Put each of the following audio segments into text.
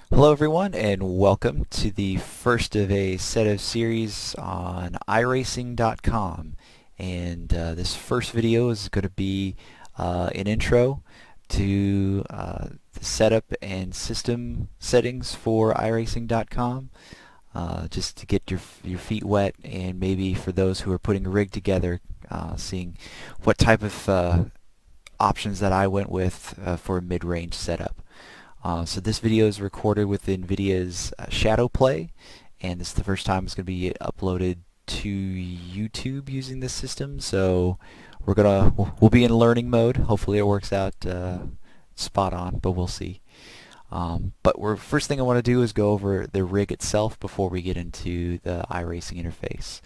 Hello everyone and welcome to the first of a set of series on iRacing.com, and this first video is going to be an intro to the setup and system settings for iRacing.com, just to get your feet wet, and maybe for those who are putting a rig together, seeing what type of options that I went with for a mid-range setup. So this video is recorded with NVIDIA's ShadowPlay, and this is the first time it's going to be uploaded to YouTube using this system. So we'll be in learning mode. Hopefully it works out spot on, but we'll see. First thing I want to do is go over the rig itself before we get into the iRacing interface.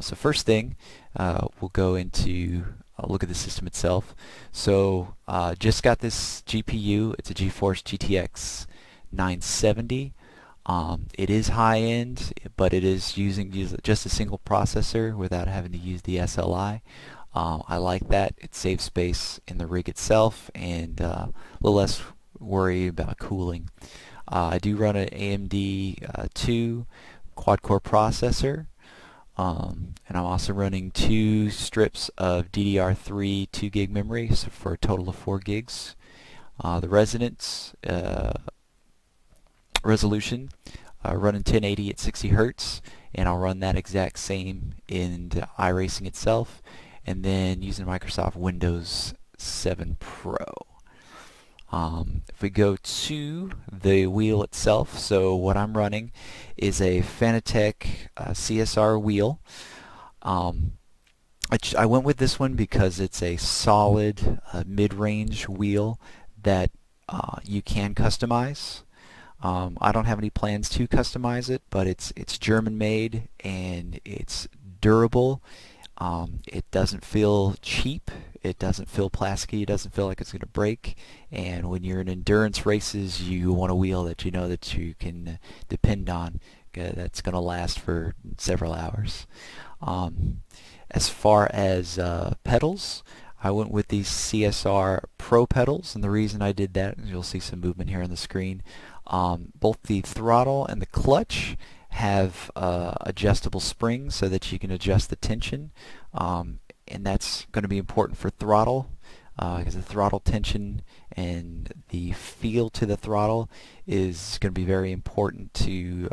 So first thing, we'll go into look at the system itself. So just got this GPU. It's a GeForce GTX 970. It is high-end, but it is using just a single processor without having to use the SLI. I like that. It saves space in the rig itself and a little less worry about cooling. I do run an AMD 2 quad-core processor. And I'm also running 2 strips of DDR3 2 gig memory, so for a total of 4 gigs. The resolution, running 1080 at 60 Hertz, and I'll run that exact same in the iRacing itself, and then using Microsoft Windows 7 Pro. If we go to the wheel itself, so what I'm running is a Fanatec CSR wheel. I went with this one because it's a solid mid-range wheel that you can customize. I don't have any plans to customize it, but it's German made and it's durable. It doesn't feel cheap. It doesn't feel plasticky. It doesn't feel like it's going to break. And when you're in endurance races, you want a wheel that you know that you can depend on, that's going to last for several hours. As far as pedals, I went with these CSR Pro pedals, and the reason I did that, you'll see some movement here on the screen, both the throttle and the clutch have adjustable springs so that you can adjust the tension, and that's going to be important for throttle because the throttle tension and the feel to the throttle is going to be very important to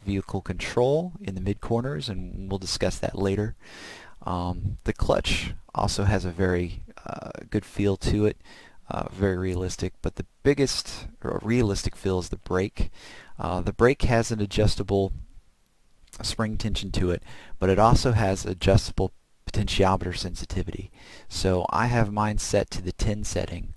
vehicle control in the mid corners, and we'll discuss that later. The clutch also has a very good feel to it, very realistic, but the biggest realistic feel is the brake. The brake has an adjustable spring tension to it, but it also has adjustable potentiometer sensitivity. So I have mine set to the 10 setting,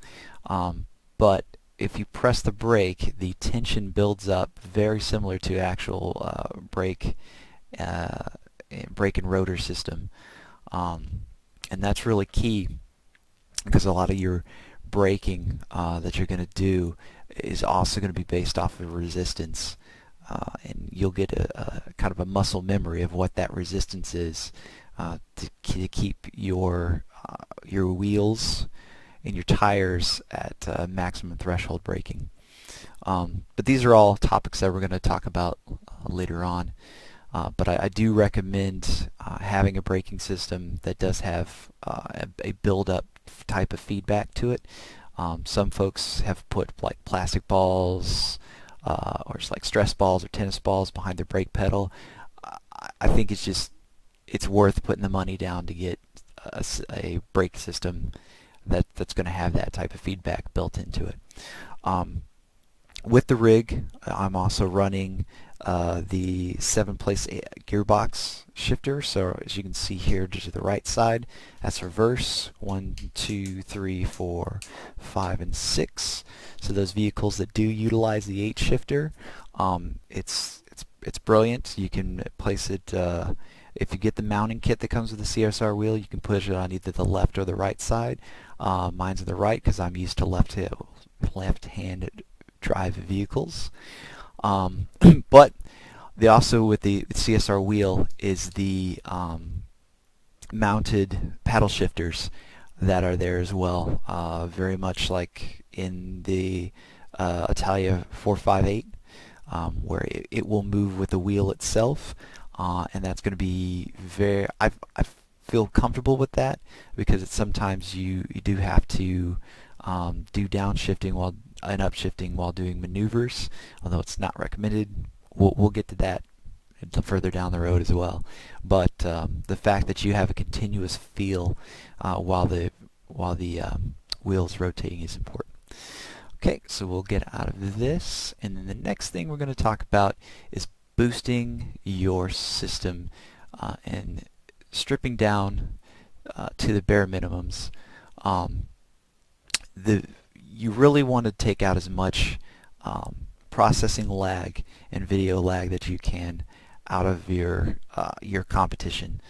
but if you press the brake, the tension builds up very similar to actual brake and rotor system. And that's really key because a lot of your braking that you're going to do is also going to be based off of resistance, and you'll get a kind of a muscle memory of what that resistance is to keep your wheels and your tires at maximum threshold braking. But these are all topics that we're going to talk about later on. But I do recommend having a braking system that does have a build-up type of feedback to it. Some folks have put like plastic balls or just like stress balls or tennis balls behind their brake pedal. I think it's worth putting the money down to get a brake system that's going to have that type of feedback built into it. With the rig, I'm also running the 7-place gearbox shifter. So as you can see here to the right side, that's reverse, 1, 2, 3, 4, 5, and 6. So those vehicles that do utilize the 8 shifter, it's brilliant. You can place it, if you get the mounting kit that comes with the CSR wheel, you can push it on either the left or the right side. Mine's on the right because I'm used to left-handed drive vehicles. But also with the CSR wheel is the mounted paddle shifters that are there as well, very much like in the Italia 458, where it will move with the wheel itself, and that's going to be I feel comfortable with that because sometimes you do have to do downshifting and upshifting while doing maneuvers, although it's not recommended. We'll get to that further down the road as well. But the fact that you have a continuous feel while the wheel's rotating is important. Okay, so we'll get out of this, and then the next thing we're going to talk about is boosting your system and stripping down to the bare minimums. You really want to take out as much processing lag and video lag that you can out of your competition.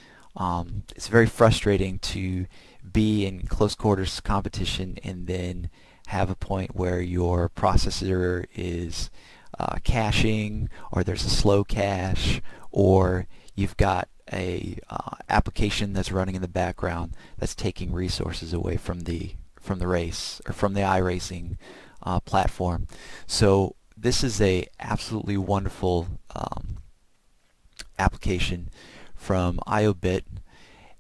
It's very frustrating to be in close quarters competition and then have a point where your processor is caching, or there's a slow cache, or you've got a application that's running in the background that's taking resources away from the race or from the iRacing platform. So this is a absolutely wonderful application from IOBit,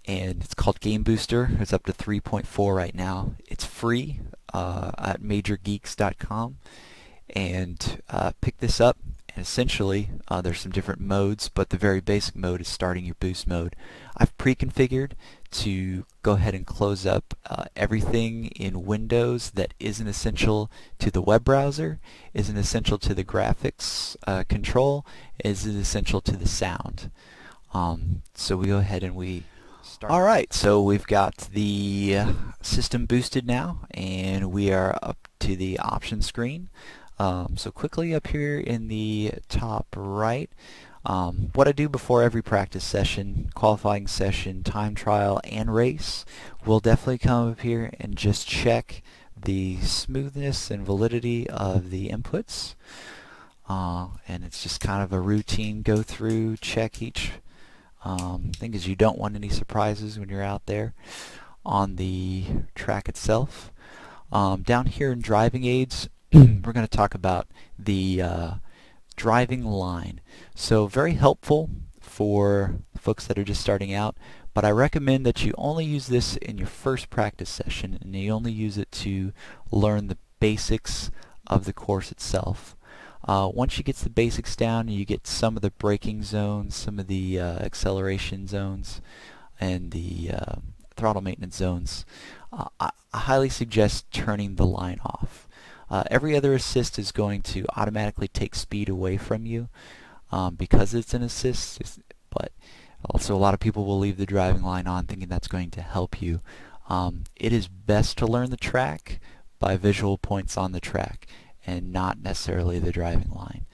and it's called Game Booster. It's up to 3.4 right now. It's free at majorgeeks.com, and pick this up. And essentially, there's some different modes, but the very basic mode is starting your boost mode. I've pre-configured to go ahead and close up everything in Windows that isn't essential to the web browser, isn't essential to the graphics control, isn't essential to the sound. So we go ahead and we start. Alright, so we've got the system boosted now, and we are up to the options screen. So quickly up here in the top right, what I do before every practice session, qualifying session, time trial, and race, will definitely come up here and just check the smoothness and validity of the inputs. And it's just kind of a routine go through, check each thing, because you don't want any surprises when you're out there on the track itself. Down here in driving aids, we're going to talk about the driving line. So very helpful for folks that are just starting out, but I recommend that you only use this in your first practice session, and you only use it to learn the basics of the course itself. Once you get the basics down, you get some of the braking zones, some of the acceleration zones, and the throttle maintenance zones. I highly suggest turning the line off. Every other assist is going to automatically take speed away from you because it's an assist, but also a lot of people will leave the driving line on thinking that's going to help you. It is best to learn the track by visual points on the track and not necessarily the driving line.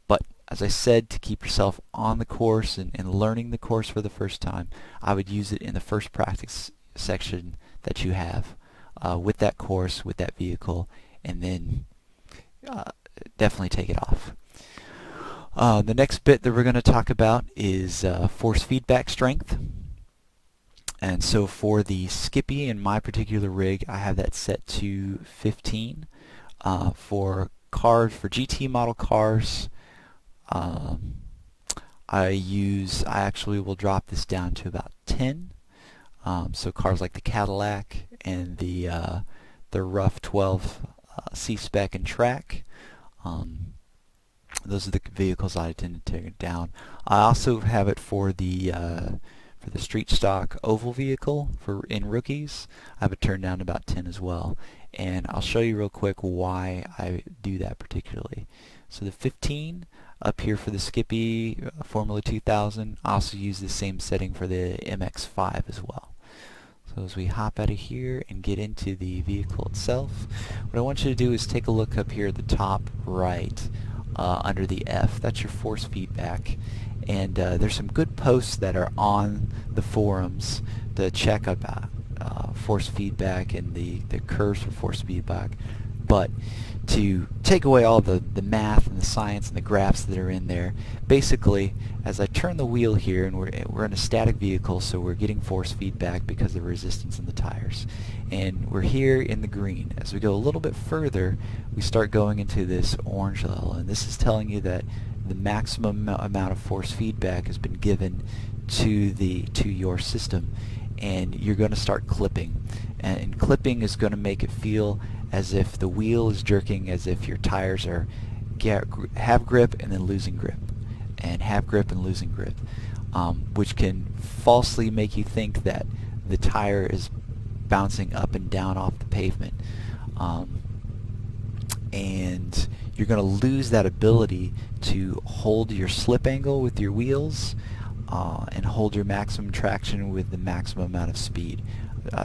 But as I said, to keep yourself on the course and learning the course for the first time, I would use it in the first practice section that you have with that course, with that vehicle, and then definitely take it off. The next bit that we're going to talk about is force feedback strength. And so for the Skippy in my particular rig, I have that set to 15. For GT model cars, I actually will drop this down to about 10. So cars like the Cadillac and the Rough 12 C-Spec and Track, those are the vehicles I tend to take it down. I also have it for the street stock oval vehicle in rookies. I have it turned down to about 10 as well, and I'll show you real quick why I do that particularly. So the 15 up here for the Skippy Formula 2000, I also use the same setting for the MX-5 as well. So as we hop out of here and get into the vehicle itself, what I want you to do is take a look up here at the top right under the F. That's your force feedback. And there's some good posts that are on the forums to check about force feedback and the curves for force feedback. But to take away all the math and the science and the graphs that are in there, basically, as I turn the wheel here, and we're in a static vehicle, so we're getting force feedback because of the resistance in the tires. And we're here in the green. As we go a little bit further, we start going into this orange level, and this is telling you that the maximum amount of force feedback has been given to your system, and you're going to start clipping. And clipping is going to make it feel as if the wheel is jerking, as if your tires are have grip and then losing grip, and have grip and losing grip, which can falsely make you think that the tire is bouncing up and down off the pavement, and you're going to lose that ability to hold your slip angle with your wheels and hold your maximum traction with the maximum amount of speed.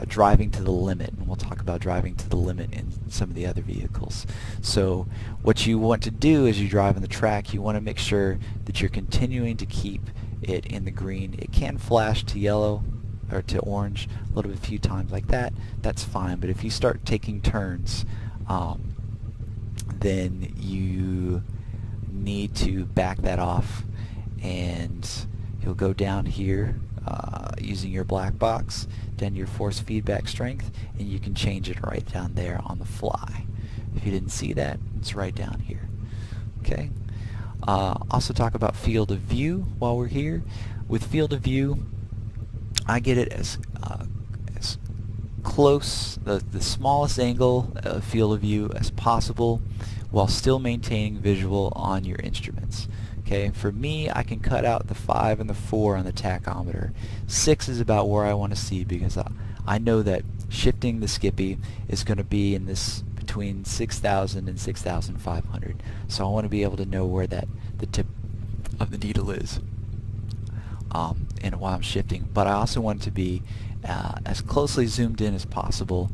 Driving to the limit, and we'll talk about driving to the limit in some of the other vehicles. So what you want to do as you drive on the track, you want to make sure that you're continuing to keep it in the green. It can flash to yellow or to orange a little bit, a few times like that. That's fine, but if you start taking turns, then you need to back that off, and you'll go down here using your black box, down your force feedback strength, and you can change it right down there on the fly. If you didn't see that, it's right down here. Okay. Also talk about field of view while we're here. With field of view, I get it as close, the smallest angle of field of view as possible, while still maintaining visual on your instruments. Okay, for me, I can cut out the 5 and the 4 on the tachometer. 6 is about where I want to see, because I know that shifting the Skippy is going to be in this between 6,000 and 6,500. So I want to be able to know where the tip of the needle is, and while I'm shifting. But I also want it to be as closely zoomed in as possible,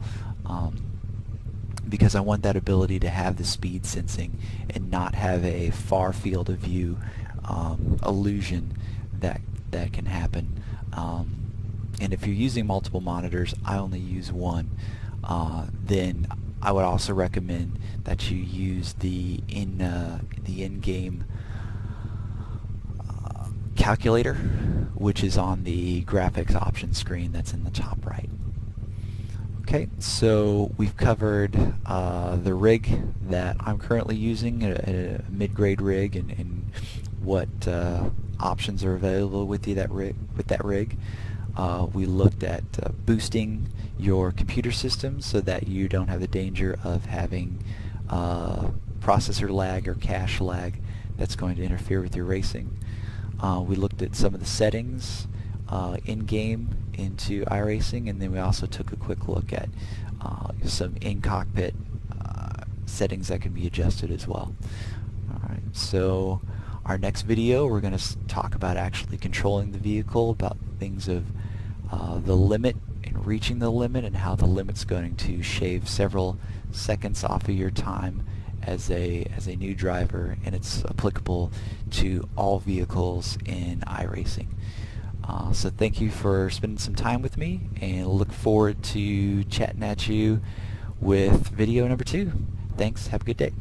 because I want that ability to have the speed sensing and not have a far field of view illusion that can happen. And if you're using multiple monitors, I only use one. Then I would also recommend that you use the in-game calculator, which is on the graphics options screen that's in the top right. Okay, so we've covered the rig that I'm currently using, a mid-grade rig, and what options are available with that rig. We looked at boosting your computer system so that you don't have the danger of having processor lag or cache lag that's going to interfere with your racing. We looked at some of the settings in-game into iRacing, and then we also took a quick look at some in-cockpit settings that can be adjusted as well. Alright, so our next video we're going to talk about actually controlling the vehicle, about things of the limit and reaching the limit, and how the limit's going to shave several seconds off of your time as a new driver, and it's applicable to all vehicles in iRacing. So thank you for spending some time with me, and look forward to chatting at you with video number 2. Thanks, have a good day.